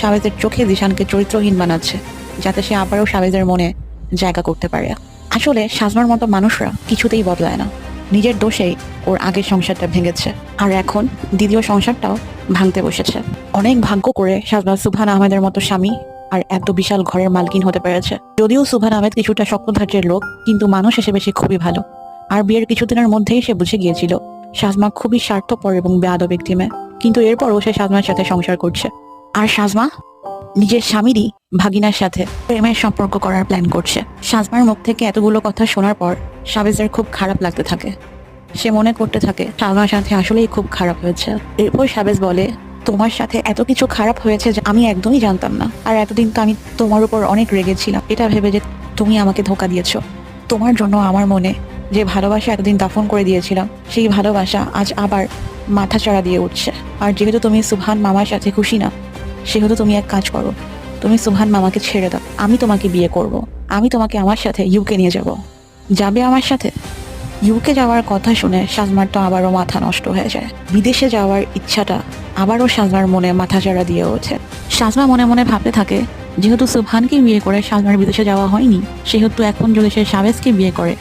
সাবেজের চোখে জিশানকে চরিত্রহীন বানাচ্ছে, যাতে সে আবারও সাবেজের মনে জায়গা করতে পারে। আসলে সাজমার মতো মানুষরা কিছুতেই বদলায় না। নিজের দোষেই ওর আগের সংসারটা ভেঙেছে, আর এখন দ্বিতীয় সংসারটাও ভাঙতে বসেছে। অনেক ভাগ্য করে সাজমা সুবহান আহমেদের মতো স্বামী আর এত বিশাল ঘরের মালকিন হতে পেরেছে। যদিও সুবহান আহমেদ কিছুটা শক্ত ধাঁচের লোক, কিন্তু মানুষ হিসেবে সে খুবই ভালো। আর বিয়ের কিছুদিনের মধ্যেই সে বুঝে গিয়েছিল সাজমা খুবই স্বার্থপর এবং বেয়াদব ব্যক্তি মেয়ে, কিন্তু এরপরও সে সাজমার সাথে সংসার করছে। আর সাজমা নিজের স্বামীরই ভাগিনার সাথে প্রেমের সম্পর্ক করার প্ল্যান করছে। সাজমার মুখ থেকে এতগুলো কথা শোনার পর সাবেজের খুব খারাপ লাগতে থাকে। সে মনে করতে থাকে সাজমার সাথে আসলেই খুব খারাপ হয়েছে। এরপর সাবেজ বলে, তোমার সাথে এত কিছু খারাপ হয়েছে যে আমি একদমই জানতাম না। আর এতদিন তো আমি তোমার উপর অনেক রেগেছিলাম, এটা ভেবে যে তুমি আমাকে ধোঁকা দিয়েছো। তোমার জন্য আমার মনে যে ভালোবাসা এতদিন দাফন করে দিয়েছিলাম, সেই ভালোবাসা আজ আবার মাথাচাড়া দিয়ে উঠছে। আর যেহেতু তুমি সুবহান মামার সাথে খুশি না, সেহেতু তুমি এক কাজ করো, তুমি সুবহান মামাকে ছেড়ে দাও। আমি তোমাকে বিয়ে করব, আমি তোমাকে আমার সাথে ইউকে নিয়ে যাব। যাবে আমার সাথে? ইউকে যাওয়ার কথা শুনে সাজমার তো আবারও মাথা নষ্ট হয়ে যায়। বিদেশে যাওয়ার ইচ্ছাটা আবারও সাজমার মনে মাথাচাড়া দিয়ে ওঠে। সাজমা মনে মনে ভাবতে থাকে, যেহেতু সুবহানকে বিয়ে করে সাজমার বিদেশে যাওয়া হয়নি, সেহেতু এখন যদি সে সাবেজকে বিয়ে করে